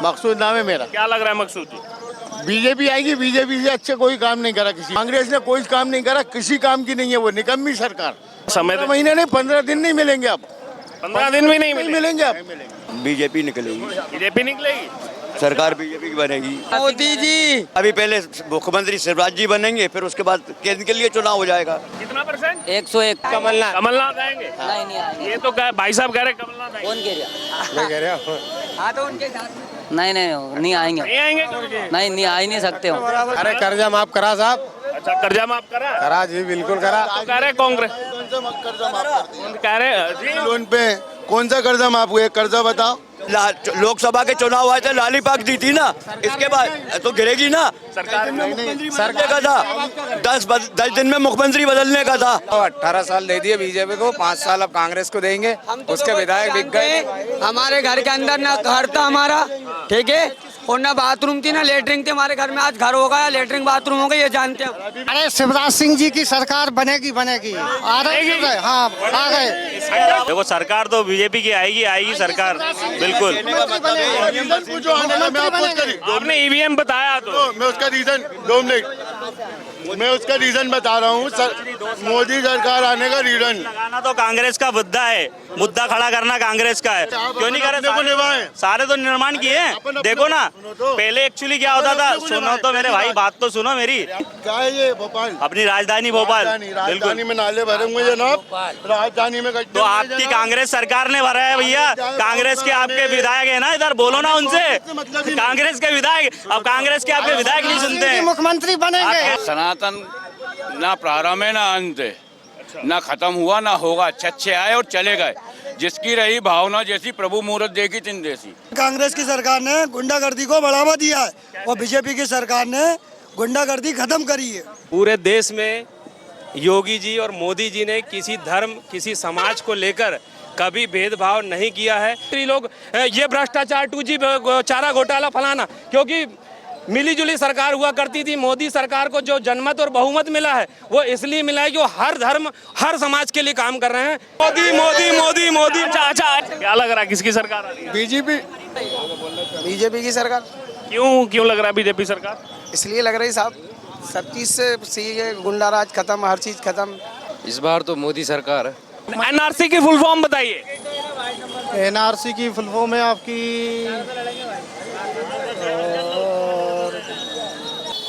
मकसूद नाम है मेरा। क्या लग रहा है मकसूद जी? बीजेपी आएगी, बीजेपी से अच्छे कोई काम नहीं करा किसी, कांग्रेस ने कोई काम नहीं करा, किसी काम की नहीं है, वो निकम्मी सरकार। समय 15 महीने नहीं, 15 दिन नहीं मिलेंगे आप, 15 दिन भी नहीं मिलेंगे आप। बीजेपी निकलेगी, बीजेपी निकलेगी। सरकार बीजेपी की बनेगी। मोदी जी अभी पहले मुख्यमंत्री शिवराज जी बनेंगे, फिर उसके बाद केंद्र के लिए चुनाव हो जाएगा। कितना परसेंट? 101। कमलनाथ आएंगे? नहीं आएंगे। ये तो भाई साहब कह रहे कमलनाथ आएंगे। कौन कह रहा? मैं कह रहा हूँ हाँ तो उनके साथ नहीं आएंगे। नहीं आएंगे? नहीं आ ही नहीं सकते हो। अरे कर्जा माफ करा साहब, अच्छा, कर्जा माफ करा जी, बिल्कुल करा। तो कह रहे कांग्रेस, कर्जा माफ कह रहे जी लोन पे कौन सा कर्जा माफ हुआ? एक कर्जा बताओ। लोकसभा के चुनाव आए थे, लालीपाक दी थी ना, इसके बाद तो गिरेगी ना। सरकार बदलने का था, 10 दिन में मुख्यमंत्री बदलने का था। 18 साल दे दिए बीजेपी को, 5 साल अब कांग्रेस को देंगे। उसके विधायक बिक गए। हमारे घर के अंदर ना घर था हमारा, ठीक है, और ना बाथरूम थी ना लेटरिन थी हमारे घर में। आज घर हो गया, लेटरिन बाथरूम हो गया, ये जानते हैं। अरे शिवराज सिंह जी की सरकार बनेगी आ रहे। हाँ आ गए। देखो सरकार तो बीजेपी की आएगी सरकार, बिल्कुल। आपने ईवीएम बताया तो मैं उसका रीजन 2 मिनट मैं उसका रीजन बता रहा हूँ। मोदी सरकार आने का रीजन लगाना तो कांग्रेस का मुद्दा है, मुद्दा खड़ा करना कांग्रेस का है। क्यों नहीं करे? सारे तो निर्माण किए हैं। देखो ना, पहले एक्चुअली क्या होता था, सुनो तो मेरे भाई, बात तो सुनो मेरी। क्या है ये? भोपाल अपनी राजधानी भोपाल, राजधानी में नाले भरे हुए जनाब, राजधानी में तो आपकी कांग्रेस सरकार ने भरा है भैया। कांग्रेस के आपके विधायक है ना, इधर बोलो ना उनसे। कांग्रेस के विधायक, अब कांग्रेस के आपके विधायक नहीं सुनते हैं। मुख्यमंत्री बनेंगे। सनातन ना प्रारंभ है ना अंत है, ना खत्म हुआ ना होगा। अच्छे आए और चले गए। जिसकी रही भावना जैसी, प्रभु मुहूर्त देखी तिन देसी। कांग्रेस की सरकार ने गुंडागर्दी को बढ़ावा दिया है और बीजेपी की सरकार ने गुंडागर्दी खत्म करी है। पूरे देश में योगी जी और मोदी जी ने किसी धर्म, किसी समाज को लेकर कभी भेदभाव नहीं किया है। लोग ये भ्रष्टाचार 2G चारा घोटाला फलाना, क्योंकि मिली जुली सरकार हुआ करती थी। मोदी सरकार को जो जनमत और बहुमत मिला है वो इसलिए मिला है कि वो हर धर्म, हर समाज के लिए काम कर रहे हैं। मोदी मोदी मोदी मोदी। अच्छा, क्या लग रहा है किसकी सरकार आ रही है? बीजेपी की सरकार क्यों लग रहा है बीजेपी सरकार? इसलिए लग रही साहब, सब चीज से गुंडा राज खत्म, हर चीज खत्म। इस बार तो मोदी सरकार है। एनआरसी की फुल फॉर्म बताइए। एनआरसी की फुल फॉर्म है आपकी।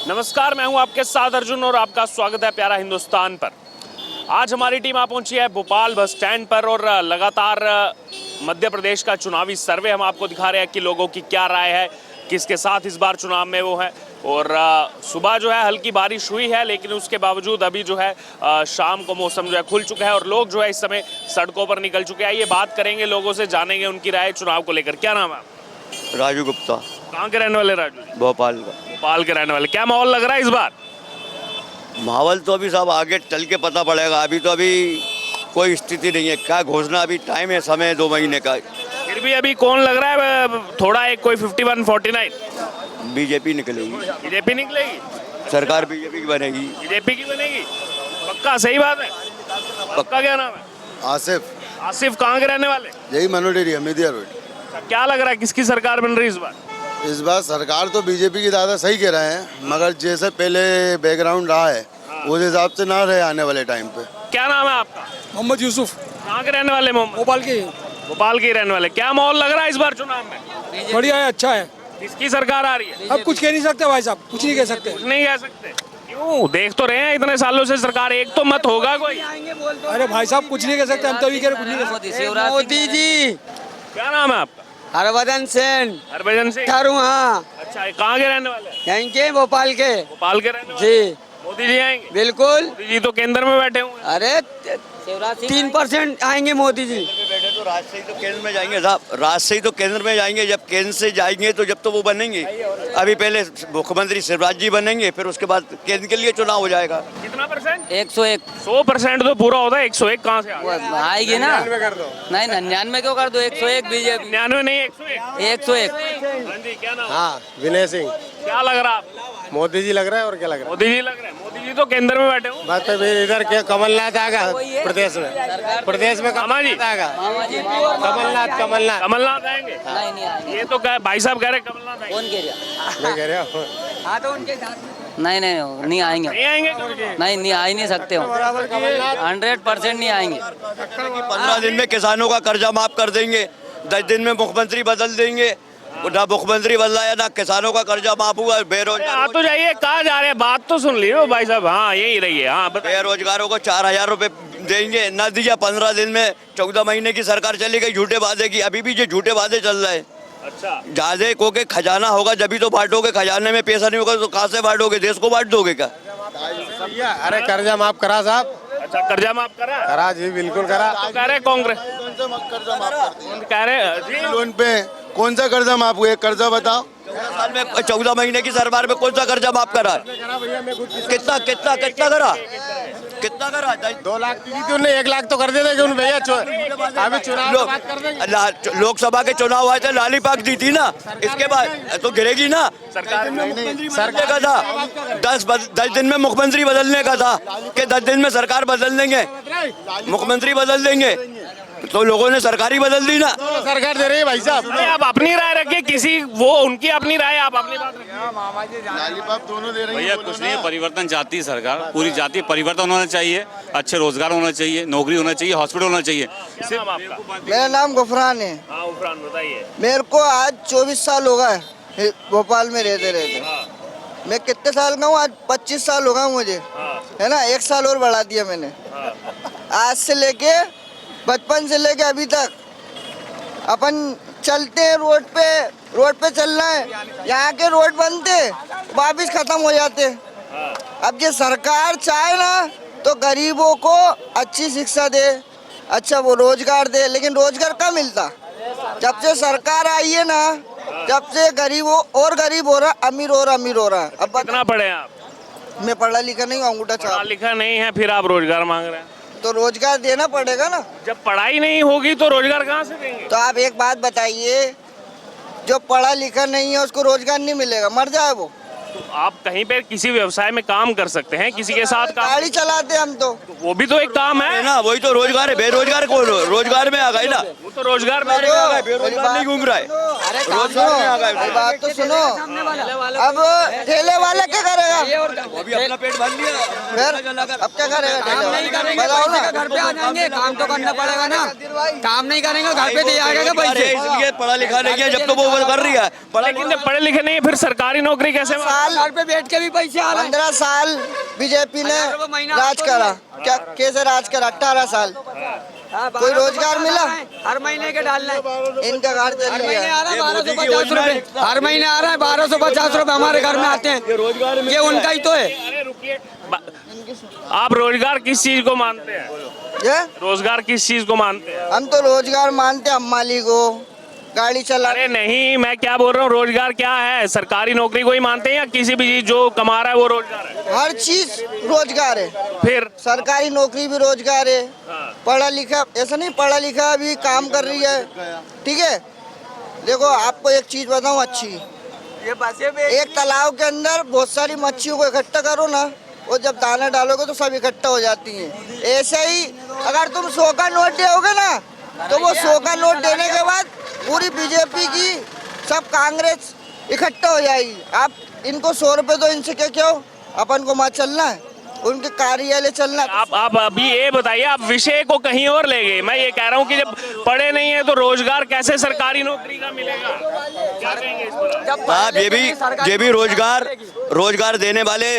नमस्कार, मैं हूं आपके साथ अर्जुन और आपका स्वागत है प्यारा हिंदुस्तान पर। आज हमारी टीम आ पहुंची है भोपाल बस स्टैंड पर और लगातार मध्य प्रदेश का चुनावी सर्वे हम आपको दिखा रहे हैं कि लोगों की क्या राय है, किसके साथ इस बार चुनाव में वो है। और सुबह जो है हल्की बारिश हुई है, लेकिन उसके बावजूद अभी जो है शाम को मौसम जो है खुल चुका है और लोग जो है इस समय सड़कों पर निकल चुके हैं। ये बात करेंगे लोगों से, जानेंगे उनकी राय चुनाव को लेकर। क्या नाम है? राजू गुप्ता। कहाँ के रहने वाले राजू जी? भोपाल का। भोपाल के रहने वाले। क्या माहौल लग रहा है इस बार? माहौल तो अभी सब आगे चल के पता पड़ेगा। अभी तो कोई स्थिति नहीं है, क्या घोषणा, अभी टाइम है, समय 2 महीने का। फिर भी अभी कौन लग रहा है थोड़ा, एक कोई 51-49? बीजेपी निकलेगी, बीजेपी निकलेगी, सरकार बीजेपी की बनेगी। बीजेपी की बनेगी पक्का? सही बात है। पक्का। क्या नाम है? आसिफ। आसिफ कहाँ के रहने वाले? यही मनोडेरी हमीदिया रोड। क्या लग रहा है किसकी सरकार बन रही है इस बार? इस बार सरकार तो बीजेपी की दादा सही कह रहे हैं, मगर जैसे पहले बैकग्राउंड रहा है उस हिसाब से ना रहे आने वाले टाइम पे। क्या नाम है आपका? मोहम्मद यूसुफ। कहाँ के रहने वाले? मोहम्मद। भोपाल के। भोपाल के रहने वाले। क्या माहौल लग रहा है इस बार चुनाव में? बढ़िया है, अच्छा है। किसकी सरकार आ रही है? अब कुछ कह नहीं सकते भाई साहब, कुछ नहीं कह सकते। कुछ नहीं कह सकते। क्यों? देख तो रहे हैं इतने सालों से सरकार, एक तो मत होगा कोई। अरे भाई साहब कुछ नहीं कह सकते, हम तो भी कह रहे कुछ नहीं कह सकते। मोदी जी। क्या नाम है आपका? हरभजन सेन। हरभजन सिंह। हाँ। अच्छा, कहाँ के रहने वाले? यहीं के भोपाल के। भोपाल के रहने वाले। जी। मोदी जी आएंगे? बिल्कुल। मोदी जी तो केंद्र में बैठे हुए हैं। अरे 3% आएंगे मोदी जी। बैठे तो राज से ही तो केंद्र में जाएंगे साहब, राज से ही तो केंद्र में जाएंगे। जब केंद्र से जाएंगे तो जब तो वो बनेंगे। अभी पहले मुख्यमंत्री शिवराज जी बनेंगे, फिर उसके बाद केंद्र के लिए चुनाव हो जाएगा। कितना परसेंट? 101। 100% तो पूरा होता है। 101 कहाँ से आएगी ना? नहीं 99 क्यों कर दो? 101 बीजेपी। 99 नहीं, 101। 101। हाँ जी, क्या नाम? हाँ, विनय सिंह। क्या लग रहा है आपको? मोदी जी लग रहा है और क्या लग रहा मोदी जी लग रहे हैं। मोदी जी तो केंद्र में बैठे हूँ। बात तो फिर इधर क्या कमलनाथ आएगा प्रदेश में मामा जी आएगा कमलनाथ कमलनाथ आएंगे। ये तो भाई साहब कह रहे कमलनाथ आएंगे। मैं कह रहा हूँ नहीं नहीं आएंगे नहीं आएंगे नहीं आ ही नहीं सकते हो 100% नहीं आएंगे 15 दिन में किसानों का कर्जा माफ कर देंगे, 10 दिन में मुख्यमंत्री बदल देंगे। ना मुख्यमंत्री बदला है ना किसानों का कर्जा माफ हुआ। आ तो जाइए, कहाँ जा रहे हैं? बात तो सुन लीजिए भाई साहब। हाँ यही रही है। हाँ बेरोजगारों को 4000 रुपए देंगे, न दिया 15 दिन में। 14 महीने की सरकार चली गई झूठे वादे की, अभी भी जो झूठे वादे चल रहे हैं। अच्छा, ज्यादा को के खजाना होगा जब तो बांटोगे, खजाने में पैसा नहीं होगा तो कहाँ से बांटोगे? देश को बांट दोगे क्या? अरे कर्जा माफ करा साहब। अच्छा कर्जा माफ करा जी बिल्कुल करा। तो कह रहे कांग्रेस कह रहे जी लोन पे कौन सा कर्जा माफ हुआ? कर्जा बताओ। 14 साल में 14 महीने की सरकार में कौन सा कर्जा माफ करा है? कितना कितना कितना करा? कितना करा? 2 लाख दी थी उन्हें, 1 लाख तो कर देते उन भैया। अभी चुनाव लोकसभा के चुनाव आए थे, लाली पाक दी थी ना, इसके बाद तो गिरेगी ना सरकार। सरकार का था 10 दिन में मुख्यमंत्री बदलने का था कि 10 दिन में सरकार बदल देंगे, मुख्यमंत्री बदल देंगे। तो लोगों ने सरकारी बदल दी ना। सरकार दे रही है भाई साहब। नहीं, आप अपनी राय रखिए, किसी वो उनकी अपनी राय, आप अपनी बात रखिए। भैया कुछ नहीं है, परिवर्तन चाहती है सरकार, पूरी जाति परिवर्तन होना चाहिए, अच्छे रोजगार होना चाहिए, नौकरी होना चाहिए, हॉस्पिटल होना चाहिए। क्या नाम आपका? मेरा नाम गुफरान है। हाँ उफरान बताइए। मेरे को आज 24 साल हो गए भोपाल में रहते रहते। मैं कितने साल का हूँ? आज 25 साल हो गए मुझे, है ना। 1 साल और बढ़ा दिया मैंने। आज से लेके बचपन से लेके अभी तक अपन चलते हैं रोड पे चलना है। यहाँ के रोड बनते वापिस खत्म हो जाते। अब ये सरकार चाहे ना तो गरीबों को अच्छी शिक्षा दे, अच्छा वो रोजगार दे, लेकिन रोजगार कहाँ मिलता? जब से सरकार आई है ना, जब से गरीबों और गरीब हो रहा, अमीर और अमीर हो रहा है। अब कितना पढ़े आप? मैं पढ़ा लिखा नहीं हूँ, अंगूठा पढ़ा छाप। लिखा नहीं है, फिर आप रोजगार मांग रहे हैं? तो रोजगार देना पड़ेगा ना। जब पढ़ाई नहीं होगी तो रोजगार कहाँ से देंगे? तो आप एक बात बताइए, जो पढ़ा लिखा नहीं है उसको रोजगार नहीं मिलेगा, मर जाए वो। तो आप कहीं पे किसी व्यवसाय में काम कर सकते हैं, किसी के साथ काम। गाड़ी चलाते हम तो वो भी तो एक काम है ना, वही तो रोजगार है। बेरोजगार कौन? रोजगार में आ गए ना, वो तो रोजगार में बेरोजगार नहीं घूम रहा है। अरे रोजगार में आ गए। मेरी बात तो सुनो। अब ठेले वाला क्या करेगा? वो भी अपना पेट भर लिया, फिर अब क्या करेगा? काम नहीं करेंगे बताओ ना। घर पे आ जाएंगे, काम तो करना पड़ेगा ना। काम नहीं करेंगे घर पे दे आएगा पैसे। इसलिए पढ़ा लिखा नहीं है, जब तो वो कर रही है। लेकिन जब पढ़े लिखे नहीं है, फिर सरकारी नौकरी कैसे? घर पे बैठ के भी पैसे आ रहे हैं। 15 साल बीजेपी ने राज करा, क्या कैसे राज करा? 18 साल कोई रोजगार मिला? हर महीने के डालना है। इनका घर चल हर रही महीने है। आ रहा है 1250 रुपए। हर महीने आ रहा है 1250 रुपए हमारे घर में आते हैं। ये उनका ही तो है। अरे रुकिए, आप रोजगार किस चीज को मानते हैं? ये रोजगार किस चीज को मानते हैं? हम तो रोजगार मानते हैं, अम्माली को गाड़ी चला। अरे नहीं, मैं क्या बोल रहा हूँ, रोजगार क्या है? सरकारी नौकरी को ही मानते हैं या किसी भी चीज जो कमा रहा है वो रोजगार है? हर चीज रोजगार है। फिर सरकारी नौकरी भी रोजगार है। पढ़ा लिखा ऐसा नहीं, पढ़ा लिखा भी काम कर रही है, ठीक है। देखो आपको एक चीज बताऊं अच्छी, एक तालाब के अंदर बहुत सारी मच्छियों को इकट्ठा करो ना, और जब दाना डालोगे तो सब इकट्ठा हो जाती हैं। ऐसे ही अगर तुम 100 का नोट दोगे ना, तो वो 100 का नोट देने के बाद पूरी बीजेपी की सब कांग्रेस इकट्ठा हो जाएगी। आप इनको 100 रुपए दो, इनसे क्या क्या हो? अपन को मत चलना है, उनके कार्यालय चलना। आप अभी ये बताइए, आप विषय को कहीं और ले गए। मैं ये कह रहा हूँ कि जब पढ़े नहीं है तो रोजगार कैसे सरकारी नौकरी का मिलेगा? क्या कहेंगे इस पर? आप ये भी रोजगार देने वाले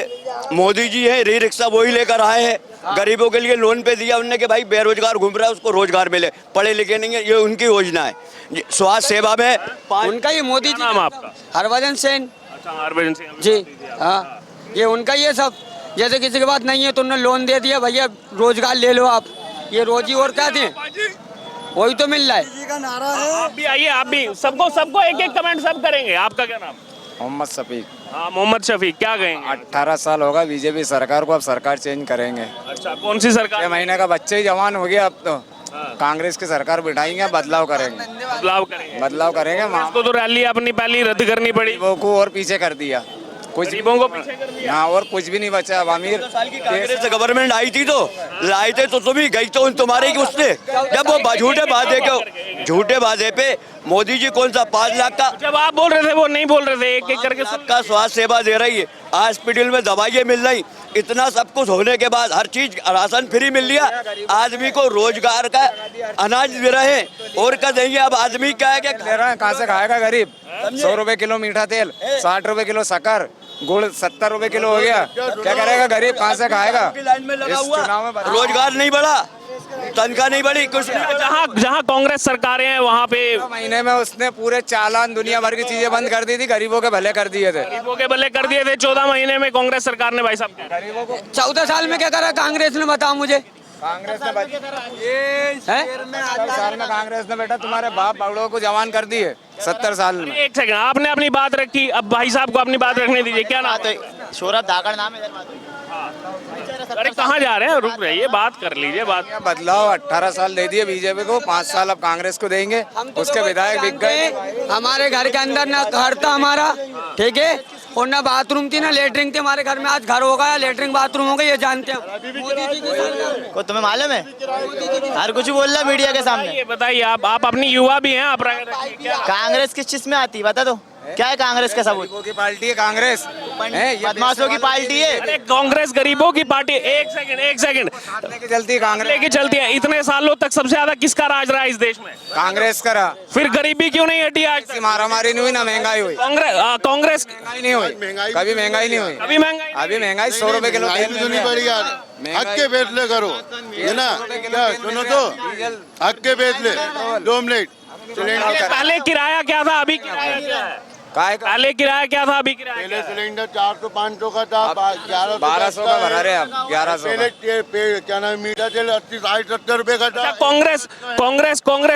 मोदी जी है। री रिक्शा वही लेकर आए हैं, गरीबों के लिए लोन पे दिया उनने कि भाई बेरोजगार घूम रहा है उसको रोजगार मिले, पढ़े लिखे नहीं है, ये उनकी योजना है। स्वास्थ्य सेवा में उनका ये मोदी जी। नाम आपका? हरभजन सेन। अच्छा, हरभजन सिंह जी हाँ, ये उनका ये सब। जैसे किसी के पास नहीं है तो उन्होंने लोन दे दिया, भैया रोजगार ले लो आप, ये रोजी और क्या दें, वही तो मिल रहा है। जी का नारा है। आप भी आइए, आप भी सबको एक एक कमेंट सब करेंगे। आपका क्या नाम? मोहम्मद शफीक। हाँ मोहम्मद शफीक, क्या कहेंगे? 18 साल होगा बीजेपी सरकार को, अब सरकार चेंज करेंगे। अच्छा, कौन सी सरकार? 6 महीने का बच्चे ही जवान हो गया अब तो। कांग्रेस की सरकार बिठाएंगे, बदलाव करेंगे, बदलाव करेंगे इसको तो रैली अपनी पहली रद्द करनी पड़ी, वो को और पीछे कर दिया, कुछ गरीबों को पीछे कर दिया। हाँ, और कुछ भी नहीं बचा। अब अमीर कांग्रेस से गवर्नमेंट आई थी तो लाए थे तो भी गई तो तुम्हारे की उसने, जब वो झूठे वादे पे मोदी जी कौन सा 5 लाख का, जब आप बोल रहे थे वो नहीं बोल रहे थे, एक एक करके का स्वास्थ्य सेवा दे रही है, हॉस्पिटल में दवाइयाँ मिल रही, इतना सब कुछ होने के बाद हर चीज राशन फ्री मिल लिया, आदमी को रोजगार का अनाज दे रहे हैं और क्या देंगे। अब आदमी क्या है कि ले रहे हैं, कहाँ से खाएगा गरीब? 100 रुपए किलो मीठा तेल, 60 रुपए किलो शक्कर, गुड़ 70 रुपए किलो हो गया, क्या करेगा गरीब? कहाँ से खाएगा? लाइन में लगा इस चुनाव में हुआ, रोजगार नहीं बढ़ा, तनख्वाह नहीं बढ़ी, कुछ नहीं। जहाँ कांग्रेस सरकारें हैं वहाँ पे महीने में उसने पूरे चालान दुनिया भर की चीजें बंद कर दी थी, गरीबों के भले कर दिए थे। गरीबों के भले कर दिए थे 14 महीने में कांग्रेस सरकार ने। भाई साहब गरीबों को 14 साल में क्या करा कांग्रेस ने, बताओ मुझे। कांग्रेस ने 70 साल में कांग्रेस ने बेटा तुम्हारे बाप बड़ों को जवान कर दिए 70 साल में। एक सेकंड, आपने अपनी बात रखी, अब भाई साहब को अपनी बात रखने दीजिए। क्या नाम है? शोरत धाकड़ नाम है। अरे कहाँ जा रहे हैं, रुक रहिए, बात कर लीजिए। बात बदलाव 18 साल दे दिए बीजेपी को, 5 साल अब कांग्रेस को देंगे। उसके विधायक बिक गए। हमारे घर के अंदर ना घर था हमारा, ठीक है, और ना बाथरूम थी ना लेटरिन थी हमारे घर में। आज घर हो गया, लेटरिन बाथरूम हो गया, ये जानते हैं। मोदी जी की को तुम्हें मालूम है, हर कुछ बोल रहा मीडिया के सामने। ये बताइए, आप अपनी युवा भी हैं, आप कांग्रेस किस चीज में आती है बता दो, क्या है कांग्रेस का सबूत? गरीबों की पार्टी है कांग्रेस, बदमाशों की पार्टी है। अरे कांग्रेस गरीबों की पार्टी। एक सेकंड लेके चलती है कांग्रेस, लेके चलती है। इतने सालों तक सबसे ज्यादा किसका राज रहा है इस देश में? कांग्रेस करा। फिर गरीबी क्यों नहीं हटी आज तक? मारामारी नहीं हुई, ना महंगाई हुई। कांग्रेस महंगाई नहीं हुई, कभी महंगाई नहीं हुई। अभी महंगाई अभी महंगाई 100 रुपए किलो तेल तो नहीं बढ़ी यार, हक के फैसले करो, है ना? क्या सुनो तो, हक के फैसले 2 मिनट। पहले किराया क्या था, अभी किराया क्या है? पहले किराया क्या था, अभी किराया पहले सिलेंडर 400-500 का था, 1200 का भरा रहे अब 1100। पहले क्या नाम, मीठा तेल 80-60-70 रुपए का था। कांग्रेस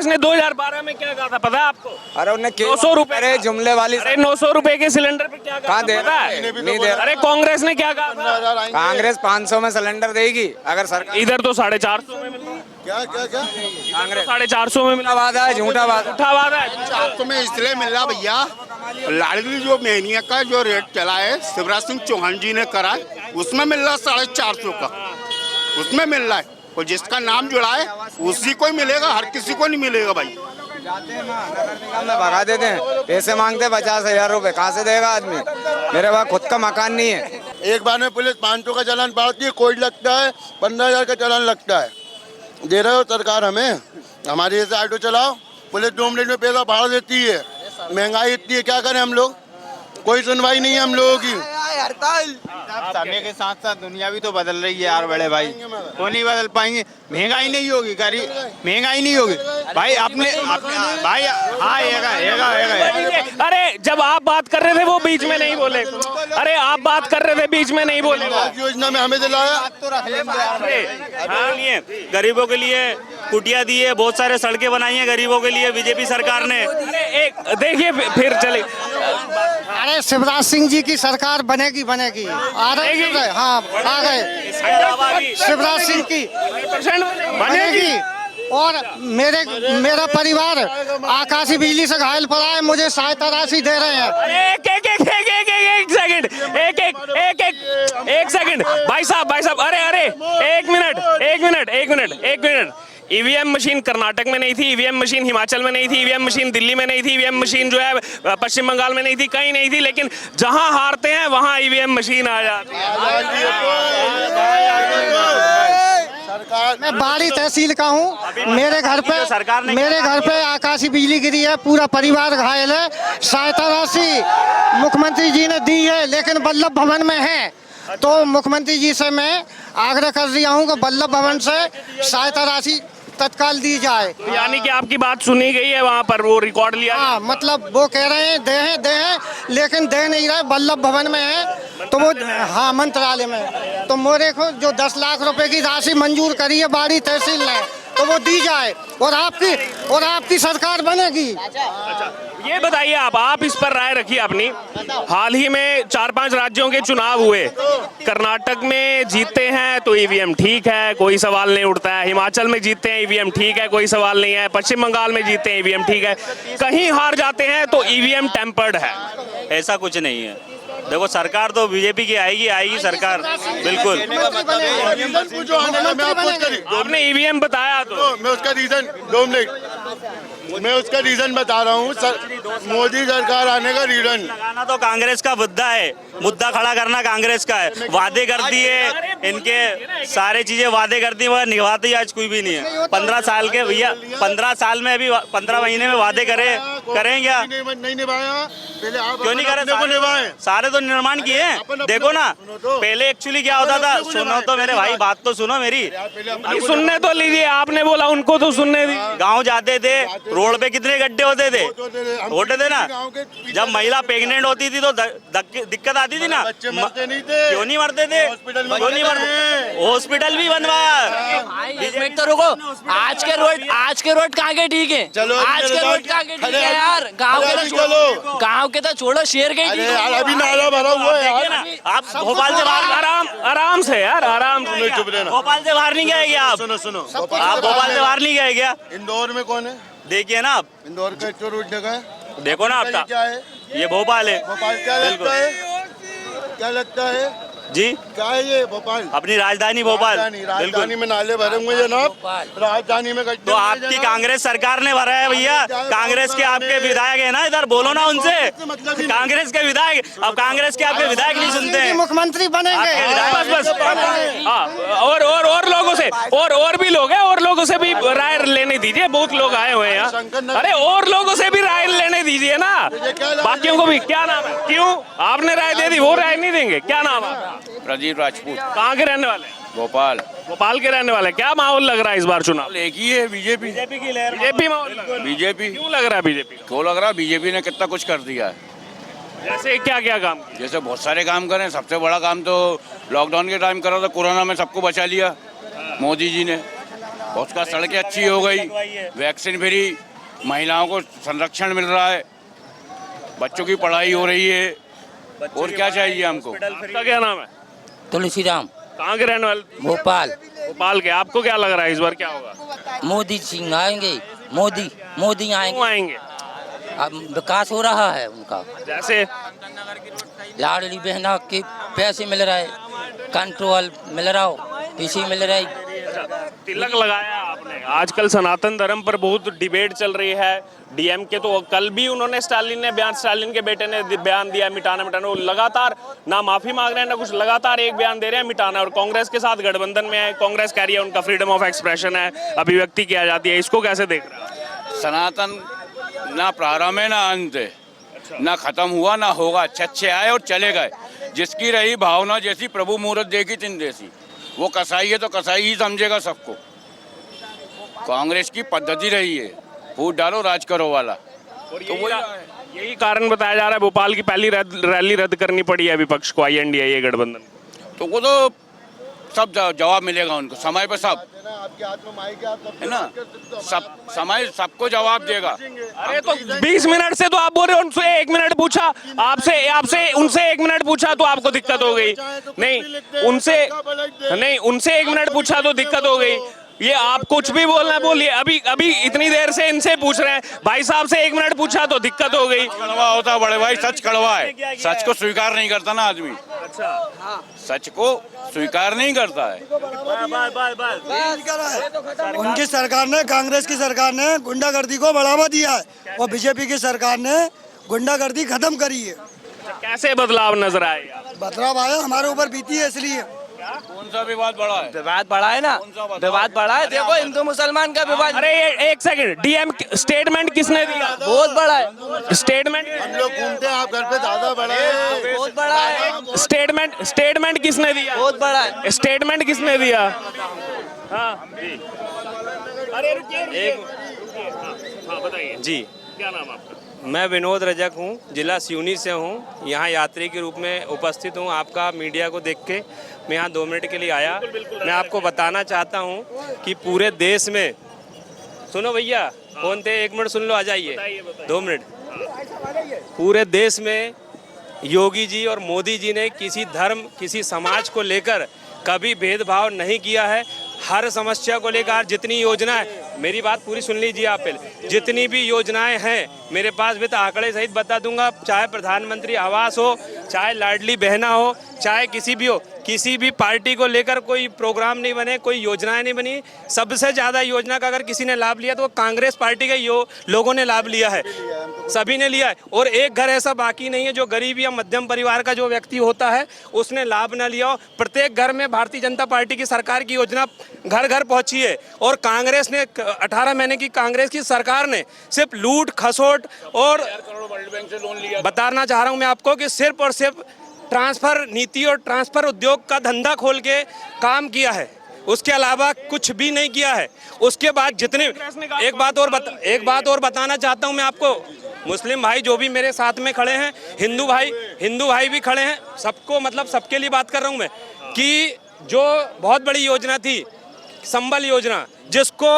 ने 2012 में क्या कहा था पता है आपको? अरे उन्हें 900 रुपए, अरे जुमले वाली, अरे 900 रुपए के सिलेंडर पे क्या कहा कहाँ दे पता है? नहीं दे। अरे कांग्रेस ने क्या कहा था? कांग्रेस 500 में सिलेंडर देगी अगर सरकार। इधर तो 450 में मिल रहा है। क्या कांग्रेस 450 में मिला। वादा है, झूठा वादा। झूठा वादा है। 400 में इसलिए मिल रहा भैया, लाडली जो महीने का जो रेट चला है शिवराज सिंह चौहान जी ने करा है, उसमें मिल रहा 450 का, उसमें मिल रहा है। और जिसका नाम जुड़ा है उसी को ही मिलेगा, हर किसी को नहीं मिलेगा भाई। में भगा देते हैं, पैसे मांगते 50,000 रुपए, कहाँ से देगा आदमी? मेरे पास खुद का मकान नहीं है। एक बार में पुलिस 500 का चालान पाती है, कोई लगता है 15,000 का चालान लगता है। दे रहे हो सरकार हमें, हमारे जैसे ऑटो चलाओ, पुलिस 2 मिनट में पैसा भाड़ देती है। महंगाई इतनी है, क्या करें हम लोग? कोई सुनवाई नहीं है हम लोगों की। समय के साथ साथ दुनिया भी तो बदल रही है यार बड़े भाई, वो नहीं बदल पाएंगे। महंगाई नहीं होगी, गरीब महंगाई नहीं होगी भाई। अपने भाई हाँ, अरे जब आप बात कर रहे थे वो बीच में नहीं बोले। अरे आप बात कर रहे थे बीच में नहीं बोले। योजना में हमें दिलाया, गरीबों के लिए कुटिया दी है, बहुत सारे सड़कें बनाई हैं गरीबों के लिए बीजेपी सरकार ने। एक देखिए फिर चले। अरे शिवराज सिंह जी की सरकार बनेगी आ रहे, हाँ आ गए। शिवराज सिंह की बनेगी। और मेरा परिवार आकाशी बिजली से घायल पड़ा है, मुझे सहायता राशि दे रहे हैं। एक सेकंड भाई साहब, अरे एक मिनट। ईवीएम मशीन कर्नाटक में नहीं थी, ईवीएम मशीन हिमाचल में नहीं थी, ईवीएम मशीन दिल्ली में नहीं थी, ईवीएम मशीन जो है पश्चिम बंगाल में नहीं थी, कहीं नहीं थी, लेकिन जहां हारते हैं वहां ईवीएम मशीन आ जाती है। मैं बाड़ी तहसील का हूँ, मेरे घर पे आकाशी बिजली गिरी है, पूरा परिवार घायल है। सहायता राशि मुख्यमंत्री जी ने दी है, लेकिन वल्लभ भवन में है, तो मुख्यमंत्री जी से मैं आग्रह कर रहा हूँ कि वल्लभ भवन से सहायता राशि तत्काल दी जाए। यानी कि आपकी बात सुनी गई है वहाँ पर, वो रिकॉर्ड लिया? हाँ, मतलब वो कह रहे हैं दे हैं, लेकिन दे नहीं रहे। वल्लभ भवन में है तो वो, हाँ मंत्रालय में, तो मोरे को जो 10 लाख रुपए की राशि मंजूर करी है बाड़ी तहसील ने, तो तो वो दी जाए और आपकी सरकार बनेगी। ये बताइए आप इस पर राय रखिए अपनी। हाल ही में 4-5 राज्यों के चुनाव हुए, कर्नाटक में जीतते हैं तो ईवीएम ठीक है, कोई सवाल नहीं उठता है। हिमाचल में जीतते हैं, ईवीएम ठीक है, कोई सवाल नहीं है। पश्चिम बंगाल में जीतते हैं, ईवीएम ठीक है। कहीं हार जाते हैं तो ईवीएम टेम्पर्ड है। ऐसा कुछ नहीं है। देखो सरकार तो बीजेपी की आएगी सरकार, बिल्कुल। आपने ईवीएम बताया तो मैं उसका रीजन 2 मिनट मैं उसका रीजन बता रहा हूँ मोदी सरकार आने का रीजन। लगाना तो कांग्रेस का मुद्दा खड़ा करना कांग्रेस का है। वादे कर दिए, इनके सारे चीजें वादे कर दी मगर निभाते आज कोई भी नहीं है। 15 साल के भैया, 15 साल में अभी 15 महीने में वादे करें क्या? नहीं निभाया। क्यों नहीं करे? सारे तो निर्माण किए हैं। देखो ना, पहले एक्चुअली क्या होता था, सुनो तो मेरे भाई, बात तो सुनो मेरी। सुनने तो लीजिए, आपने बोला उनको तो सुनने दी। गांव जाते थे, रोड पे कितने गड्ढे होते थे ना। जब महिला प्रेग्नेंट होती थी तो दिक्कत आती थी ना। क्यों नहीं मरते थे? हॉस्पिटल भी बनवाया। तो रुको, आज के रोड कहाँ के ठीक है? आज के रोड कहाँ के ठीक है यार? गाँव के तो छोड़ो, शहर के ठीक है। अभी नाला भरा हुआ है यार। आप भोपाल से बाहर आराम से यार, आराम से। भोपाल से बाहर नहीं गए क्या आप? सुनो आप भोपाल से बाहर नहीं गए क्या? इंदौर में कौन है? देखिए ना आप, इंदौर का एक रूट जगह है। देखो ना आप, क्या है ये भोपाल है। भोपाल क्या लगता है? क्या लगता है जी? क्या है ये भोपाल? अपनी राजधानी भोपाल। राजधानी में नाले भरे हुए जनाब, राजधानी में तो आपकी कांग्रेस सरकार ने भरा है भैया। कांग्रेस के आपके विधायक है ना, इधर बोलो ना उनसे। कांग्रेस के विधायक, अब कांग्रेस के आपके विधायक नहीं सुनते हैं। मुख्यमंत्री बनेंगे। बस और लोगों से और भी लोग हैं, और लोगों से भी राय लेने दीजिए। बहुत लोग आए हुए हैं यहाँ। अरे और लोगों से भी राय लेने दीजिए ना, बाकियों को भी। क्या नाम है? क्यों आपने राय दे दी, वो राय नहीं देंगे? क्या नाम है? प्रदीप राजपूत। कहाँ के रहने वाले? भोपाल के रहने वाले। क्या माहौल लग रहा है इस बार चुनाव? एक ही है, बीजेपी की लहर। बीजेपी माहौल लग रहा है। बीजेपी क्यों लग रहा है बीजेपी? क्यों लग रहा है? बीजेपी ने कितना कुछ कर दिया है। जैसे क्या क्या काम? जैसे बहुत सारे काम करें। सबसे बड़ा काम तो लॉकडाउन के टाइम करा था, कोरोना में सबको बचा लिया मोदी जी ने। उसका सड़कें अच्छी हो गई, वैक्सीन फ्री, महिलाओं को संरक्षण मिल रहा है, बच्चों की पढ़ाई हो रही है। और क्या चाहिए हमको? आपका क्या नाम है? तुलसीराम। कहाँ के रहने वाले? भोपाल के। आपको क्या लग रहा है इस बार क्या होगा? मोदी सिंह आएंगे, मोदी आएंगे। अब विकास हो रहा है उनका। जैसे लाडली बहना के पैसे मिल रहे, कंट्रोल मिल रहा हो, पीसी मिल रही। तिलक लगाया आपने। आजकल सनातन धर्म पर बहुत डिबेट चल रही है। डीएम के तो कल भी उन्होंने स्टालिन के बेटे ने बयान दिया मिटाना। वो लगातार ना माफी मांग रहे हैं ना कुछ, लगातार एक बयान दे रहे हैं मिटाना। और कांग्रेस के साथ गठबंधन में है। कांग्रेस कह रही है उनका फ्रीडम ऑफ एक्सप्रेशन है, अभिव्यक्ति किया जाती है। इसको कैसे देख रहे हैं? सनातन ना प्रारंभ है ना अंत है, ना खत्म हुआ ना होगा। अच्छे आए और चले गए। जिसकी रही भावना जैसी, प्रभु मुहूर्त देखी तिन देसी। वो कसाई है तो कसाई ही समझेगा सबको। कांग्रेस की पद्धति रही है, फूट डालो राज करो वाला। और यही कारण बताया जा रहा है भोपाल की पहली रैली रद्द करनी पड़ी है विपक्ष को, INDIA गठबंधन। तो वो तो सब जवाब मिलेगा उनको समय पे, सब है ना, सब समय सबको जवाब देगा। अरे तो 20 मिनट से तो आप बोल रहे हो, उनसे 1 मिनट पूछा आपसे उनसे 1 मिनट पूछा तो आपको दिक्कत हो गई। नहीं उनसे 1 मिनट पूछा तो दिक्कत हो गई। ये आप कुछ भी बोलना बोलिए। अभी इतनी देर से इनसे पूछ रहे हैं, भाई साहब से 1 मिनट पूछा तो दिक्कत हो गई। कड़वा होता बड़े भाई, सच कड़वा है। सच को स्वीकार नहीं करता ना आदमी। अच्छा, सच को स्वीकार नहीं करता है। उनकी सरकार ने, कांग्रेस की सरकार ने गुंडागर्दी को बढ़ावा दिया है और बीजेपी की सरकार ने गुंडागर्दी खत्म करी है। कैसे बदलाव नजर आएगा? बदलाव आया, हमारे ऊपर बीती है इसलिए। कौन सा विवाद बढ़ा है? विवाद बढ़ा है ना, विवाद बढ़ा है। देखो हिंदू मुसलमान का विवाद। अरे एक सेकंड, डीएम स्टेटमेंट किसने दिया? बहुत बड़ा है स्टेटमेंट। हम लोग घूमते हैं, आप घर पे ज्यादा बड़ा है। बहुत बड़ा है स्टेटमेंट किसने दिया? बहुत बड़ा है स्टेटमेंट किसने दिया? हाँ अरे रुकिए, हाँ बताइए जी, क्या नाम आपका? मैं विनोद रजक हूँ, जिला सिवनी से हूँ। यहाँ यात्री के रूप में उपस्थित हूँ। आपका मीडिया को देख के मैं यहाँ 2 मिनट के लिए आया। मैं आपको बताना चाहता हूँ कि पूरे देश में सुनो भैया, कौन थे? 1 मिनट सुन लो, आ जाइए। 2 मिनट। पूरे देश में योगी जी और मोदी जी ने किसी धर्म, किसी समाज को लेकर कभी भेदभाव नहीं किया है। हर समस्या को लेकर जितनी योजना है, मेरी बात पूरी सुन लीजिए आप पहले, जितनी भी योजनाएं हैं मेरे पास भी तो आंकड़े सहित बता दूंगा। चाहे प्रधानमंत्री आवास हो, चाहे लाडली बहना हो, चाहे किसी भी हो, किसी भी पार्टी को लेकर कोई प्रोग्राम नहीं बने, कोई योजनाएं नहीं बनी। सबसे ज़्यादा योजना का अगर किसी ने लाभ लिया तो वो कांग्रेस पार्टी के लोगों ने लाभ लिया है, सभी ने लिया है। और एक घर ऐसा बाकी नहीं है जो गरीब या मध्यम परिवार का जो व्यक्ति होता है उसने लाभ न लिया हो। प्रत्येक घर में भारतीय जनता पार्टी की सरकार की योजना घर घर पहुंची है। और कांग्रेस ने 18 महीने की कांग्रेस की सरकार ने सिर्फ लूट खसोट और बताना चाह रहा हूं मैं आपको कि सिर्फ और सिर्फ ट्रांसफर नीति और ट्रांसफर उद्योग का धंधा खोल के काम किया है, उसके अलावा कुछ भी नहीं किया है। उसके बाद जितने एक बात और बताना चाहता हूं मैं आपको, मुस्लिम भाई जो भी मेरे साथ में खड़े हैं, हिंदू भाई भी खड़े हैं, सबको मतलब सबके लिए बात कर रहा हूं मैं कि जो बहुत बड़ी योजना थी संबल योजना, जिसको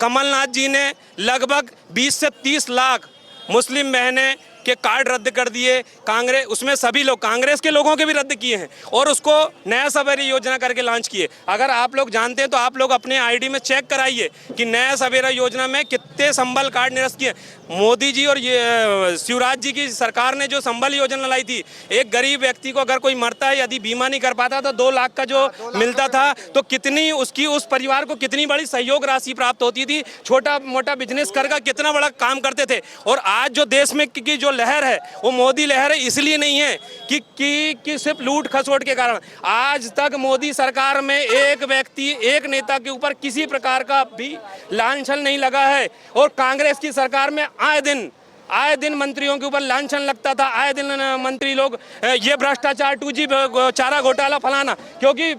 कमलनाथ जी ने लगभग 20 से 30 लाख मुस्लिम बहनें के कार्ड रद्द कर दिए। कांग्रेस उसमें सभी लोग, कांग्रेस के लोगों के भी रद्द किए हैं और उसको नया सवेरा योजना करके लॉन्च किए। अगर आप लोग जानते हैं तो आप लोग अपने आईडी में चेक कराइए कि नया सवेरा योजना में कितने संबल कार्ड निरस्त किए। मोदी जी और ये शिवराज जी की सरकार ने जो संबल योजना लाई थी, एक गरीब व्यक्ति को अगर कोई मरता है, यदि बीमा नहीं कर पाता तो 2 लाख का जो मिलता था, तो कितनी उसकी उस परिवार को कितनी बड़ी सहयोग राशि प्राप्त होती थी। छोटा मोटा बिजनेस करके कितना बड़ा काम करते थे। और आज जो देश में की जो लहर है वो मोदी लहर है, इसलिए नहीं है कि सिर्फ लूट खसोट के कारण। आज तक मोदी सरकार में एक व्यक्ति, एक नेता के ऊपर किसी प्रकार का भी लांछन नहीं लगा है। और कांग्रेस की सरकार में आए दिन मंत्रियों के ऊपर लांछन लगता था, आए दिन मंत्री लोग ये भ्रष्टाचार, 2G चारा घोटाला फलाना, क्योंकि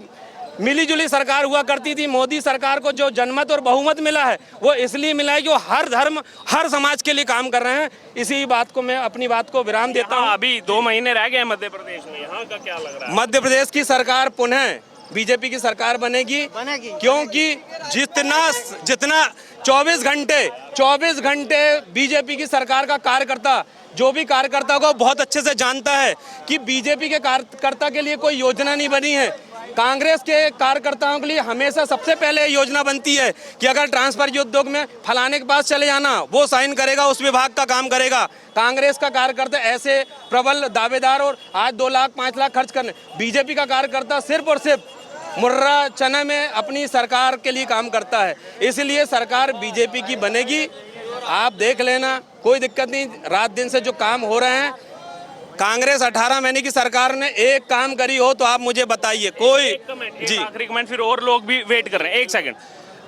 मिली जुली सरकार हुआ करती थी। मोदी सरकार को जो जनमत और बहुमत मिला है वो इसलिए मिला है कि वो हर धर्म, हर समाज के लिए काम कर रहे हैं। इसी बात को मैं अपनी बात को विराम देता हूँ। अभी 2 महीने रह गए मध्य प्रदेश में, यहाँ का क्या लग रहा है? मध्य प्रदेश की सरकार पुनः बीजेपी की सरकार बनेगी, क्योंकि जितना 24 घंटे बीजेपी की सरकार का कार्यकर्ता, जो भी कार्यकर्ता को बहुत अच्छे से जानता है कि बीजेपी के कार्यकर्ता के लिए कोई योजना नहीं बनी है। कांग्रेस के कार्यकर्ताओं के लिए हमेशा सबसे पहले योजना बनती है कि अगर ट्रांसफर उद्योग में फलाने के पास चले जाना, वो साइन करेगा, उस विभाग का काम करेगा। कांग्रेस का कार्यकर्ता ऐसे प्रबल दावेदार और आज 2 लाख 5 लाख खर्च करने, बीजेपी का कार्यकर्ता सिर्फ और सिर्फ मुर्रा चना में अपनी सरकार के लिए काम करता है। इसलिए सरकार बीजेपी की बनेगी, आप देख लेना, कोई दिक्कत नहीं। रात दिन से जो काम हो रहे हैं, कांग्रेस 18 महीने की सरकार ने एक काम करी हो तो आप मुझे बताइए कोई। जी आखिरी कमेंट, फिर और लोग भी वेट कर रहे हैं। 1 सेकंड,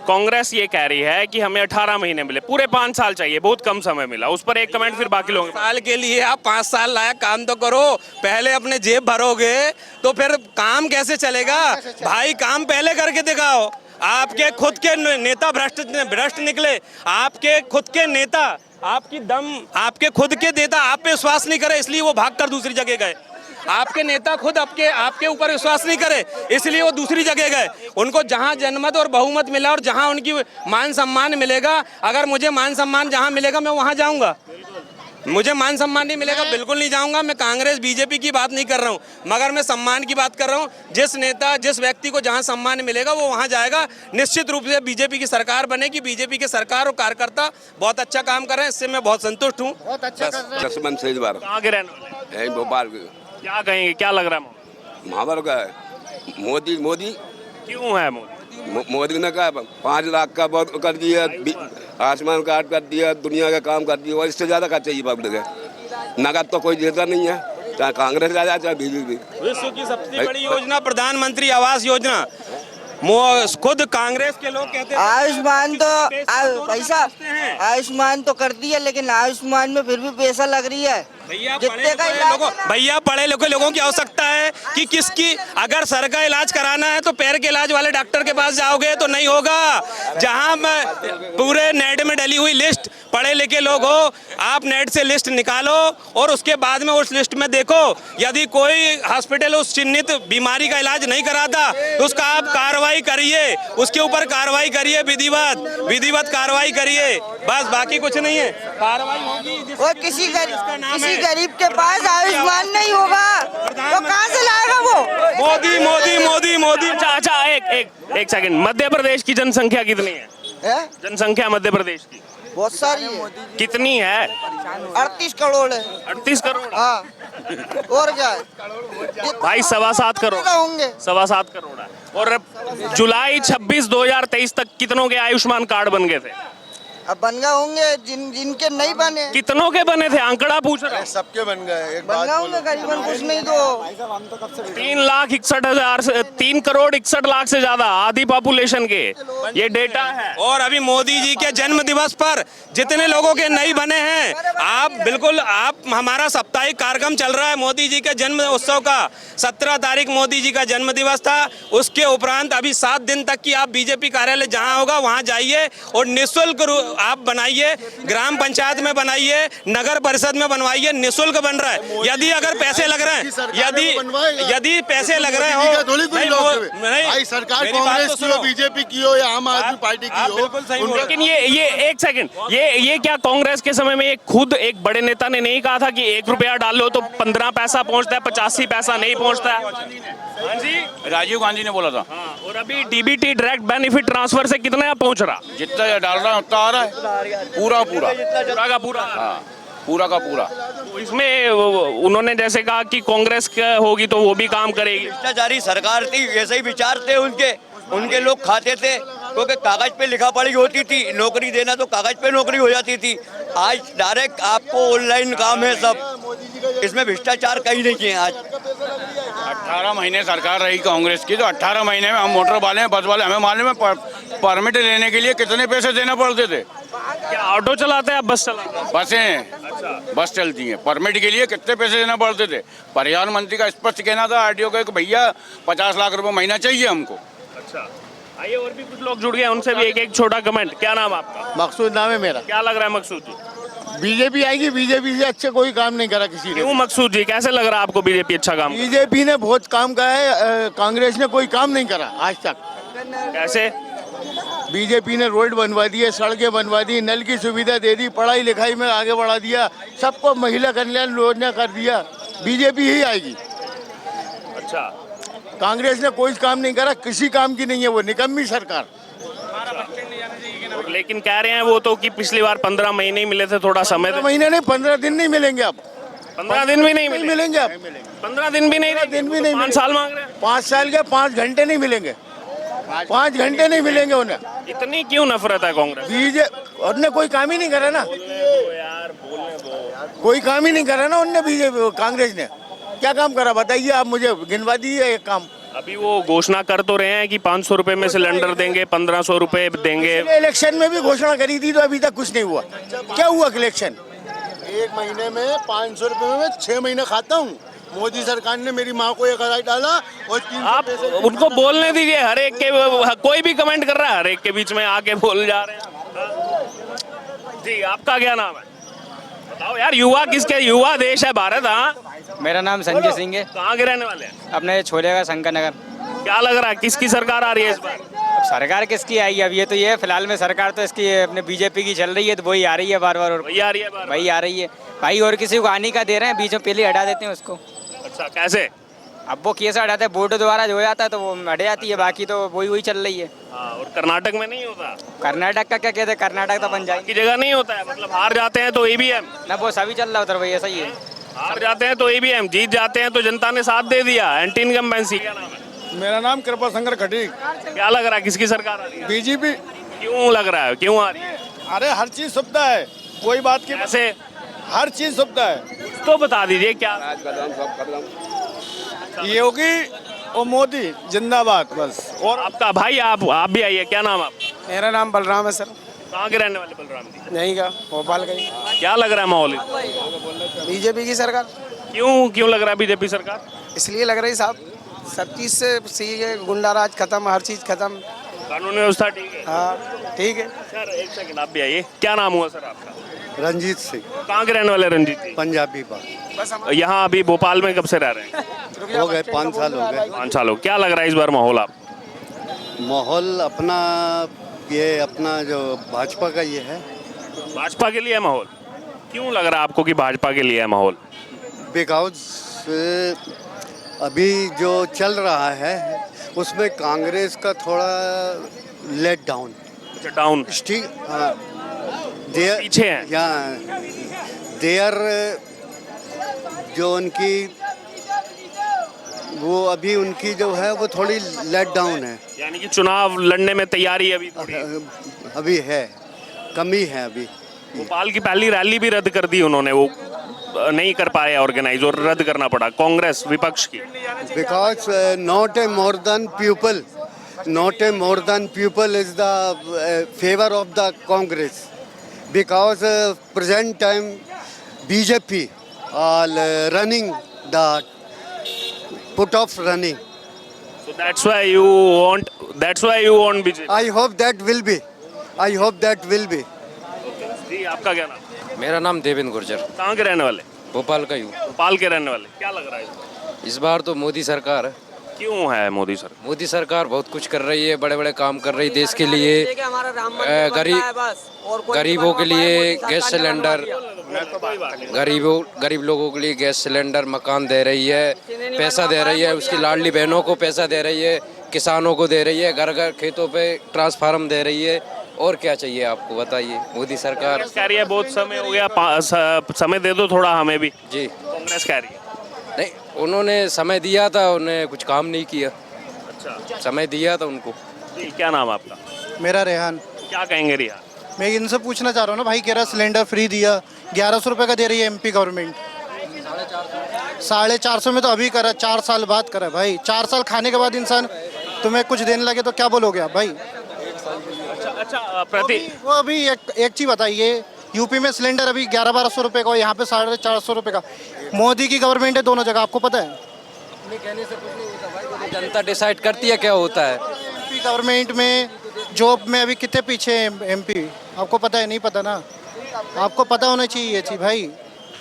कांग्रेस ये कह रही है कि हमें 18 महीने मिले, पूरे 5 साल चाहिए, बहुत कम समय मिला। उस पर एक कमेंट, फिर बाकी लोग। साल के लिए आप 5 साल लायक काम तो करो, पहले अपने जेब भरोगे तो फिर काम कैसे चलेगा भाई? काम पहले करके दिखाओ। आपके खुद के नेता भ्रष्ट निकले, आपके खुद के नेता, आपके खुद के नेता आप पे विश्वास नहीं करे, इसलिए वो भागकर दूसरी जगह गए। आपके नेता खुद आपके ऊपर विश्वास नहीं करे, इसलिए वो दूसरी जगह गए। उनको जहां जनमत और बहुमत मिला और जहां उनकी मान सम्मान मिलेगा, अगर मुझे मान सम्मान जहां मिलेगा मैं वहां जाऊंगा। मुझे मान सम्मान नहीं मिलेगा, बिल्कुल नहीं जाऊंगा। मैं कांग्रेस बीजेपी की बात नहीं कर रहा हूं, मगर मैं सम्मान की बात कर रहा हूं। जिस नेता, जिस व्यक्ति को जहां सम्मान मिलेगा वो वहां जाएगा। निश्चित रूप से बीजेपी की सरकार बनेगी। बीजेपी की सरकार और कार्यकर्ता बहुत अच्छा काम कर रहे हैं, इससे मैं बहुत संतुष्ट हूँ। लक्ष्मण सेजवार, कहाँ के रहने वाले? भोपाल। क्या कहेंगे, क्या लग रहा है? महावर का है मोदी क्यों है मोदी ने कहा 5 लाख का बहुत कर दिया, आयुष्मान कार्ड कर दिया, दुनिया का काम कर दिया, और इससे ज्यादा क्या चाहिए पब्लिक है? नगद तो कोई देता नहीं है, चाहे कांग्रेस आ जाए चाहे बीजेपी। विश्व की सबसे बड़ी योजना प्रधानमंत्री आवास योजना, खुद कांग्रेस के लोग कहते हैं आयुष्मान तो पैसा आयुष्मान तो कर दिया, लेकिन आयुष्मान में फिर भी पैसा लग रही है। भैया पढ़े लिखे लोगों की आवश्यकता है कि किसकी, अगर सर का इलाज कराना है तो पैर के इलाज वाले डॉक्टर के पास जाओगे तो नहीं होगा। जहां पूरे नेट में डली हुई लिस्ट, पढ़े लिखे लोग हो, आप नेट से लिस्ट निकालो और उसके बाद में उस लिस्ट में देखो, यदि कोई हॉस्पिटल उस चिन्हित बीमारी का इलाज नहीं कराता तो उसका आप कार्रवाई करिए, उसके ऊपर कार्रवाई करिए, विधिवत कार्रवाई करिए, बस, बाकी कुछ नहीं है। कार्रवाई होगी और किसी गरीब के पास आयुष्मान नहीं होगा तो कहाँ से लाएगा वो? मोदी मोदी मोदी मोदी। अच्छा, एक सेकंड, मध्य प्रदेश की जनसंख्या कितनी है? जनसंख्या मध्य प्रदेश की बहुत सारी है। कितनी है? 38 करोड़ है। 38 करोड़? हाँ, और क्या है भाई, 7.25 करोड़ होंगे। 7.25 करोड़ है। और जुलाई 26 2023 तक कितनों के आयुष्मान कार्ड बन गए थे? अब बन गए होंगे, जिनके नहीं बने। कितनों के बने थे? आंकड़ा पूछ रहे हैं। सबके बन गए। एक बन गए होंगे करीबन, कुछ नहीं तो 3,61,000 से 3 करोड़ 61 लाख से ज्यादा, आधी पॉपुलेशन के ये डेटा है। और अभी मोदी जी के जन्म दिवस पर जितने लोगों के नहीं बने हैं, आप बिल्कुल, आप हमारा साप्ताहिक कार्यक्रम चल रहा है मोदी जी के जन्म उत्सव का। 17 तारीख मोदी जी का जन्म दिवस था। उसके उपरांत अभी 7 दिन तक की आप बीजेपी कार्यालय जहां होगा वहां जाइए और निःशुल्क आप बनाइए, ग्राम पंचायत में बनाइए, नगर परिषद में बनवाइए, निःशुल्क बन रहा है। यदि अगर पैसे लग रहे हैं, यदि पैसे लग रहे हो, भाई सरकार कांग्रेस की हो, बीजेपी की हो या आम आदमी पार्टी की हो, लेकिन ये एक सेकंड, ये क्या कांग्रेस के समय में खुद एक बड़े नेता ने नहीं कहा था कि 1 रुपया डालो तो 15 पैसा पहुंचता है, 85 पैसा नहीं पहुंचता है? राजीव गांधी ने बोला था। और अभी डीबीटी डायरेक्ट बेनिफिट ट्रांसफर से कितना पहुंच रहा? जितना डाल रहा है उतना आ रहा है, पूरा का पूरा। हाँ, पूरा का पूरा। तो इसमें उन्होंने जैसे कहा कि कांग्रेस होगी तो वो भी काम करेगी। भ्रष्टाचारी सरकार थी, ऐसे ही विचार थे उनके लोग खाते थे, क्योंकि कागज पे लिखा पढ़ी होती थी, नौकरी देना तो कागज पे नौकरी हो जाती थी। आज डायरेक्ट आपको ऑनलाइन काम है सब, इसमें भ्रष्टाचार कहीं नहीं किए। आज 18 महीने सरकार रही कांग्रेस की, तो 18 महीने में हम मोटर वाले हैं, बस वाले, हमें मालूम है परमिट लेने के लिए कितने पैसे देना पड़ते थे। क्या ऑटो चलाते हैं, बस चलाते हैं? बसें, बस चलती हैं, परमिट के लिए कितने पैसे देना पड़ते थे। परिवहन मंत्री का स्पष्ट कहना था आरटीओ का कि भैया 50 लाख रुपए महीना चाहिए हमको। अच्छा, आइए और भी कुछ लोग जुड़ गए, उनसे भी एक छोटा कमेंट। क्या नाम आपका? मकसूद नाम है मेरा। क्या लग रहा है मकसूद जी? बीजेपी आएगी, बीजेपी से अच्छे कोई काम नहीं करा किसी ने। क्यों मकसूद जी, कैसे लग रहा है आपको बीजेपी अच्छा काम? बीजेपी ने बहुत काम करा है, कांग्रेस ने कोई काम नहीं करा आज तक। कैसे? बीजेपी ने रोड बनवा दिए, सड़कें बनवा दी, नल की सुविधा दे दी, पढ़ाई लिखाई में आगे बढ़ा दिया, सबको महिला कल्याण योजना कर दिया। बीजेपी ही आएगी। अच्छा, कांग्रेस ने कोई काम नहीं करा, किसी काम की नहीं है, वो निकम्मी सरकार। लेकिन कह रहे हैं वो तो कि पिछली बार 15 महीने ही मिले थे, थोड़ा समय। 15 महीने नहीं, 15 दिन नहीं मिलेंगे अब। 15 दिन भी नहीं मिलेंगे अब। 15 दिन भी नहीं, 5 साल मांग रहे हैं। 5 साल के 5 घंटे नहीं मिलेंगे, 5 घंटे नहीं मिलेंगे उन्हें। इतनी क्यों नफरत है कांग्रेस? बीजेपी उनने कोई काम ही नहीं करा ना, कोई काम ही नहीं करा ना उनने। बीजेपी कांग्रेस ने क्या काम करा बताइए आप, मुझे गिनवा दीजिए एक काम। अभी वो घोषणा कर तो रहे हैं कि 500 रुपए में सिलेंडर देंगे, 1500 रुपए देंगे। इलेक्शन में भी घोषणा करी थी तो अभी तक कुछ नहीं हुआ। क्या हुआ इलेक्शन? 1 महीने में 500 रुपए में 6 महीने खाता हूँ। मोदी सरकार ने मेरी माँ को 1000 डाला और 300 आप उनको बोलने दीजिए, हर एक के, कोई भी कमेंट कर रहा है, हर एक के बीच में आके बोल जा रहे हैं। जी, आपका क्या नाम है? बताओ यार, युवा किसके, युवा देश है भारत। हाँ, मेरा नाम संजय सिंह है। कहाँ के रहने वाले हैं? अपने छोले का शंकर नगर। क्या लग रहा है किसकी सरकार आ रही है इस बार? सरकार किसकी आई है? अब ये तो ये फिलहाल में सरकार तो इसकी अपने बीजेपी की चल रही है, तो वही आ रही है बार बार, और वही आ रही है वही आ रही है भाई। और किसी को आने का दे रहे हैं, बीच में पहले हटा देते हैं उसको। अच्छा, कैसे? अब वो कैसे हटाते हैं, वोट द्वारा जो हो जाता है तो वो हट जाती है, बाकी तो वही चल रही है। और कर्नाटक में नहीं होता? कर्नाटक का क्या कहते हैं, कर्नाटक तो बन जाए की जगह नहीं होता है, मतलब हार जाते हैं तो ईवीएम ना, वो सभी चल रहा है उधर, वही ऐसा ही है। हार जाते हैं तो ईवीएम, जीत जाते हैं तो जनता ने साथ दे दिया, एंटी इनकम्बेंसी। क्या नाम है? मेरा नाम कृपा शंकर खटीक। क्या लग रहा है किसकी सरकार आ रही है? बीजेपी। क्यों लग रहा है, क्यों आ रही है? अरे हर चीज सुविधा है, कोई बात की। कैसे? हर चीज सुविधा है। तो बता दीजिए क्या। योगी और मोदी जिंदाबाद बस। और आपका भाई, आप भी आइए। क्या नाम आप? मेरा नाम बलराम है सर। कहाँ के रहने वाले बलराम जी? नहीं का भोपाल का ही। क्या लग रहा है माहौल? बीजेपी की सरकार। क्यों लग रहा है बीजेपी सरकार? इसलिए लग रही साहब, सब चीज़ से सही है, गुंडाराज खत्म, हर चीज़ खत्म, कानून व्यवस्था ठीक है। हाँ ठीक है। सर एक सेकंड आप भी आइए, क्या नाम हुआ सर आपका? रंजीत सिंह, कहाँ के रहने वाले रंजीत जी? पंजाबी बात। यहाँ अभी भोपाल में कब से रह रहे हैं? हो गए 5 साल हो गए। 5 साल हो। क्या लग रहा है इस बार माहौल आप? माहौल अपना ये अपना जो भाजपा का ये है। भाजपा के लिए है माहौल? क्यों लग रहा है आपको कि भाजपा के लिए है माहौल? बिकॉज अभी जो चल रहा है उसमें कांग्रेस का थोड़ा लेट डाउन। अच्छा डाउन। ठीक, हाँ, पीछे हैं। देयर जो उनकी वो अभी उनकी जो है वो थोड़ी लेट डाउन है। यानी कि चुनाव लड़ने में तैयारी अभी थोड़ी अभी है, कमी है अभी। भोपाल की पहली रैली भी रद्द कर दी उन्होंने, वो नहीं कर पाए ऑर्गेनाइज और रद्द करना पड़ा कांग्रेस विपक्ष की। Because not a more than people, not a more than people is the favour of the Congress, because present time BJP are running the put off running. So that's why you want BJP. I hope that will be. I hope that will be. जी आपका क्या नाम? मेरा नाम देवेंद्र गुर्जर। कहाँ के रहने वाले? भोपाल का ही हूँ। भोपाल के रहने वाले। क्या लग रहा है इस बार तो मोदी सरकार है। क्यों है मोदी सरकार? मोदी सरकार बहुत कुछ कर रही है, बड़े बड़े काम कर रही है देश के लिए, गरीबों के लिए गैस सिलेंडर, गरीब लोगों के लिए गैस सिलेंडर, मकान दे रही है, पैसा दे रही है, उसकी लाडली बहनों को पैसा दे रही है, किसानों को दे रही है, घर घर खेतों पे ट्रांसफार्मर दे रही है। और क्या चाहिए आपको बताइए? मोदी सरकार कह रही है बहुत समय हो गया, समय दे दो थोड़ा हमें भी। जी कांग्रेस कह रही है। नहीं, उन्होंने समय दिया था, उन्हें कुछ काम नहीं किया। अच्छा समय दिया था उनको। जी क्या नाम है आपका? मेरा रेहान। क्या कहेंगे रिया? मैं इनसे पूछना चाह रहा हूँ ना भाई, कह रहा सिलेंडर फ्री दिया, 1100 रुपये का दे रही है एमपी गवर्नमेंट। 450 में तो अभी करा, 4 साल बाद करा भाई। 4 साल खाने के बाद इंसान तुम्हें कुछ देने लगे तो क्या बोलोगे आप भाई? अच्छा प्रति वो अभी एक चीज़ बताइए, यूपी में सिलेंडर अभी 1100-1200 रुपये का और यहाँ पे 450 रुपये का। मोदी की गवर्नमेंट है दोनों जगह, आपको पता है? कहने से कुछ नहीं होता भाई, जनता डिसाइड करती है क्या होता है। एमपी गवर्नमेंट में जॉब में अभी कितने पीछे हैं एमपी, आपको पता है? नहीं पता ना, आपको पता होना चाहिए ये चीज़ भाई।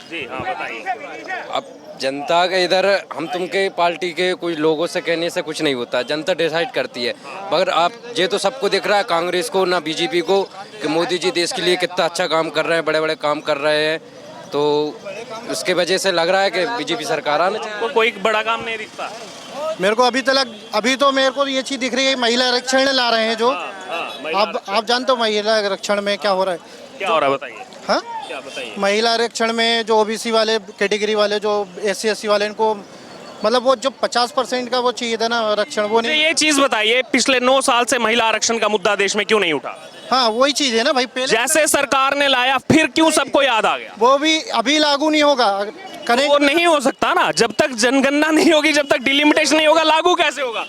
जी हाँ बताइए। अब जनता के इधर हम तुमके पार्टी के कोई लोगों से कहने से कुछ नहीं होता, जनता डिसाइड करती है। मगर आप ये तो सबको दिख रहा है, कांग्रेस को ना बीजेपी को, कि मोदी जी देश के लिए कितना अच्छा काम कर रहे हैं, बड़े बड़े काम कर रहे हैं, तो उसके वजह से लग रहा है कि बीजेपी सरकार आने चाहिए। कोई बड़ा काम नहीं दिखता मेरे को अभी तो मेरे को ये चीज़ दिख रही है, महिला आरक्षण ला रहे हैं जो। आप जानते हो महिला आरक्षण में क्या हो रहा है? क्या हो रहा है बताइए। हाँ क्या बताइए? महिला आरक्षण में जो ओबीसी वाले कैटेगरी वाले, जो SC/SC वाले, इनको मतलब वो जो 50% का वो चाहिए था ना आरक्षण, वो नहीं। ये चीज बताइए, पिछले 9 साल से महिला आरक्षण का मुद्दा देश में क्यों नहीं उठा? हाँ वही चीज है ना भाई, पहले जैसे सरकार ने लाया फिर क्यों सबको याद आ गया? वो भी अभी लागू नहीं होगा, वो नहीं हो सकता ना, जब तक जनगणना नहीं होगी, जब तक डिलिमिटेशन नहीं होगा, लागू कैसे होगा?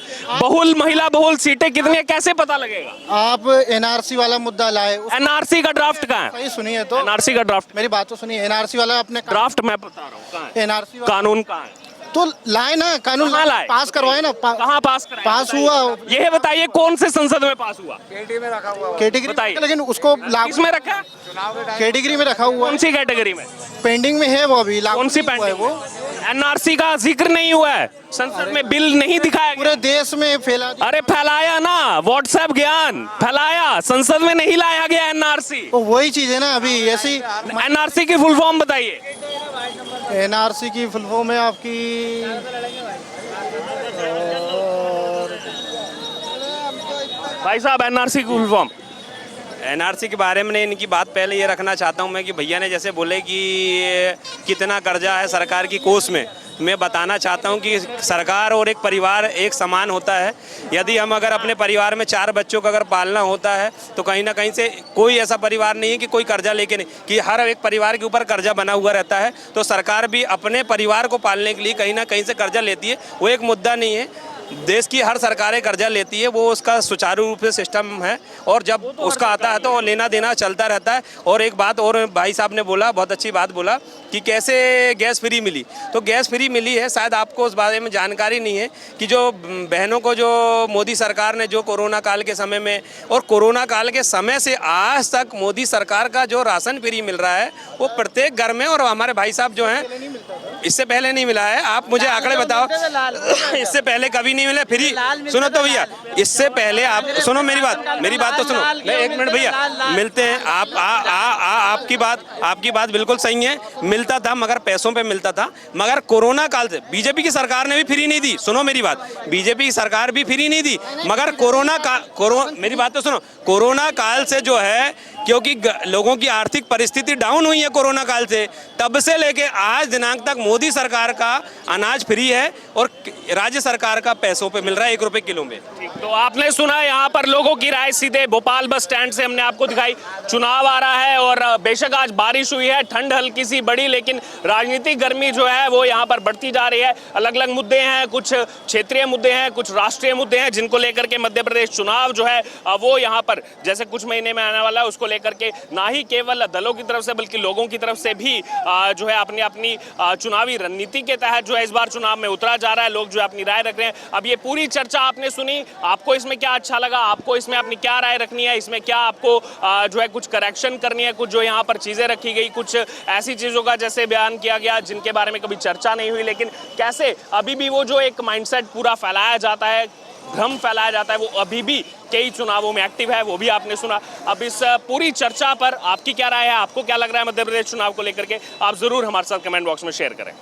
महिला बहुल सीटें कितनी है कैसे पता लगेगा? आप NRC वाला मुद्दा लाए। NRC का ड्राफ्ट कहाँ है? सही सुनिए तो, NRC का ड्राफ्ट, मेरी बात तो सुनिए। NRC वाला अपने ड्राफ्ट मैं बता रहा हूँ कहाँ है? NRC कानून कहाँ है? तो लाए ना, कानून लाए, पास करवाए ना। कहाँ पास कराए? पास हुआ। ये बताइए कौन से संसद में पास हुआ? कैटेगरी बताइए। लेकिन उसको किसमें रखा? कैटेगरी में रखा हुआ। कौन सी कैटेगरी में? पेंडिंग में है वो अभी। कौन सी पेंडिंग? वो NRC का जिक्र नहीं हुआ है संसद में, बिल नहीं दिखाया, पूरे देश में फैला। अरे फैलाया ना, व्हाट्सएप ज्ञान फैलाया, संसद में नहीं लाया गया NRC। तो वही चीज है ना अभी ऐसी। NRC की फुल फॉर्म बताइए। NRC की फुल फॉर्म है आपकी, भाई साहब NRC की फुल फॉर्म। NRC के बारे में इनकी बात पहले ये रखना चाहता हूँ मैं कि भैया ने जैसे बोले कि कितना कर्जा है सरकार की कोष में, मैं बताना चाहता हूँ कि सरकार और एक परिवार एक समान होता है। यदि हम अगर अपने परिवार में 4 बच्चों का अगर पालना होता है तो कहीं ना कहीं से कोई ऐसा परिवार नहीं है कि कोई कर्जा लेके नहीं, कि हर एक परिवार के ऊपर कर्जा बना हुआ रहता है। तो सरकार भी अपने परिवार को पालने के लिए कहीं ना कहीं से कर्जा लेती है, वो एक मुद्दा नहीं है। देश की हर सरकारें कर्जा लेती है, वो उसका सुचारू रूप से सिस्टम है और जब उसका आता है तो लेना देना चलता रहता है। और एक बात और भाई साहब ने बोला, बहुत अच्छी बात बोला कि कैसे गैस फ्री मिली। तो गैस फ्री मिली है, शायद आपको उस बारे में जानकारी नहीं है कि जो बहनों को जो मोदी सरकार ने जो कोरोना काल के समय में और कोरोना काल के समय से आज तक मोदी सरकार का जो राशन फ्री मिल रहा है वो प्रत्येक घर में, और हमारे भाई साहब जो हैं इससे पहले नहीं मिला है। आप मुझे आंकड़े बताओ, इससे पहले कभी नहीं मिला फ्री। सुनो तो भैया, इससे पहले आप सुनो मेरी बात तो सुनो। नहीं, एक मिनट भैया, मिलते हैं आपकी बात बिल्कुल सही है, मिलता था मगर पैसों पे मिलता था। मगर कोरोना काल से बीजेपी की सरकार ने भी फ्री नहीं दी। सुनो मेरी बात, बीजेपी की सरकार भी फ्री नहीं दी, मगर मेरी बात तो सुनो, कोरोना काल से जो है, क्योंकि लोगों की आर्थिक परिस्थिति डाउन हुई है कोरोना काल से, तब से लेके आज दिनांक तक मोदी सरकार का अनाज फ्री है और राज्य सरकार का पैसों पे मिल रहा है 1 रुपए किलो में। तो आपने सुना यहाँ पर लोगों की राय, सीधे भोपाल बस स्टैंड से हमने आपको दिखाई। चुनाव आ रहा है और बेशक आज बारिश हुई है, ठंड हल्की सी बढ़ी, लेकिन राजनीतिक गर्मी जो है वो यहाँ पर बढ़ती जा रही है। अलग अलग मुद्दे हैं, कुछ क्षेत्रीय मुद्दे हैं, कुछ राष्ट्रीय मुद्दे हैं, जिनको लेकर के मध्य प्रदेश चुनाव जो है वो यहाँ पर जैसे कुछ महीने में आने वाला है उसको लेकर के ना ही केवल दलों की तरफ से बल्कि लोगों की तरफ से भी जो है अपनी अपनी चुनावी रणनीति के तहत जो है इस बार चुनाव में उतरा जा रहा है। लोग जो है अपनी राय रख रहे हैं। अब ये पूरी चर्चा आपने सुनी, आपको इसमें क्या अच्छा लगा, आपको इसमें अपनी क्या राय रखनी है, इसमें क्या आपको जो है कुछ करेक्शन करनी है, कुछ जो यहाँ पर चीजें रखी गई, कुछ ऐसी चीजों का जैसे बयान किया गया जिनके बारे में कभी चर्चा नहीं हुई, लेकिन कैसे अभी भी वो जो एक माइंडसेट पूरा फैलाया जाता है, भ्रम फैलाया जाता है, वो अभी भी कई चुनावों में एक्टिव है, वो भी आपने सुना। अब इस पूरी चर्चा पर आपकी क्या राय है, आपको क्या लग रहा है मध्य प्रदेश चुनाव को लेकर के, आप जरूर हमारे साथ कमेंट बॉक्स में शेयर करें।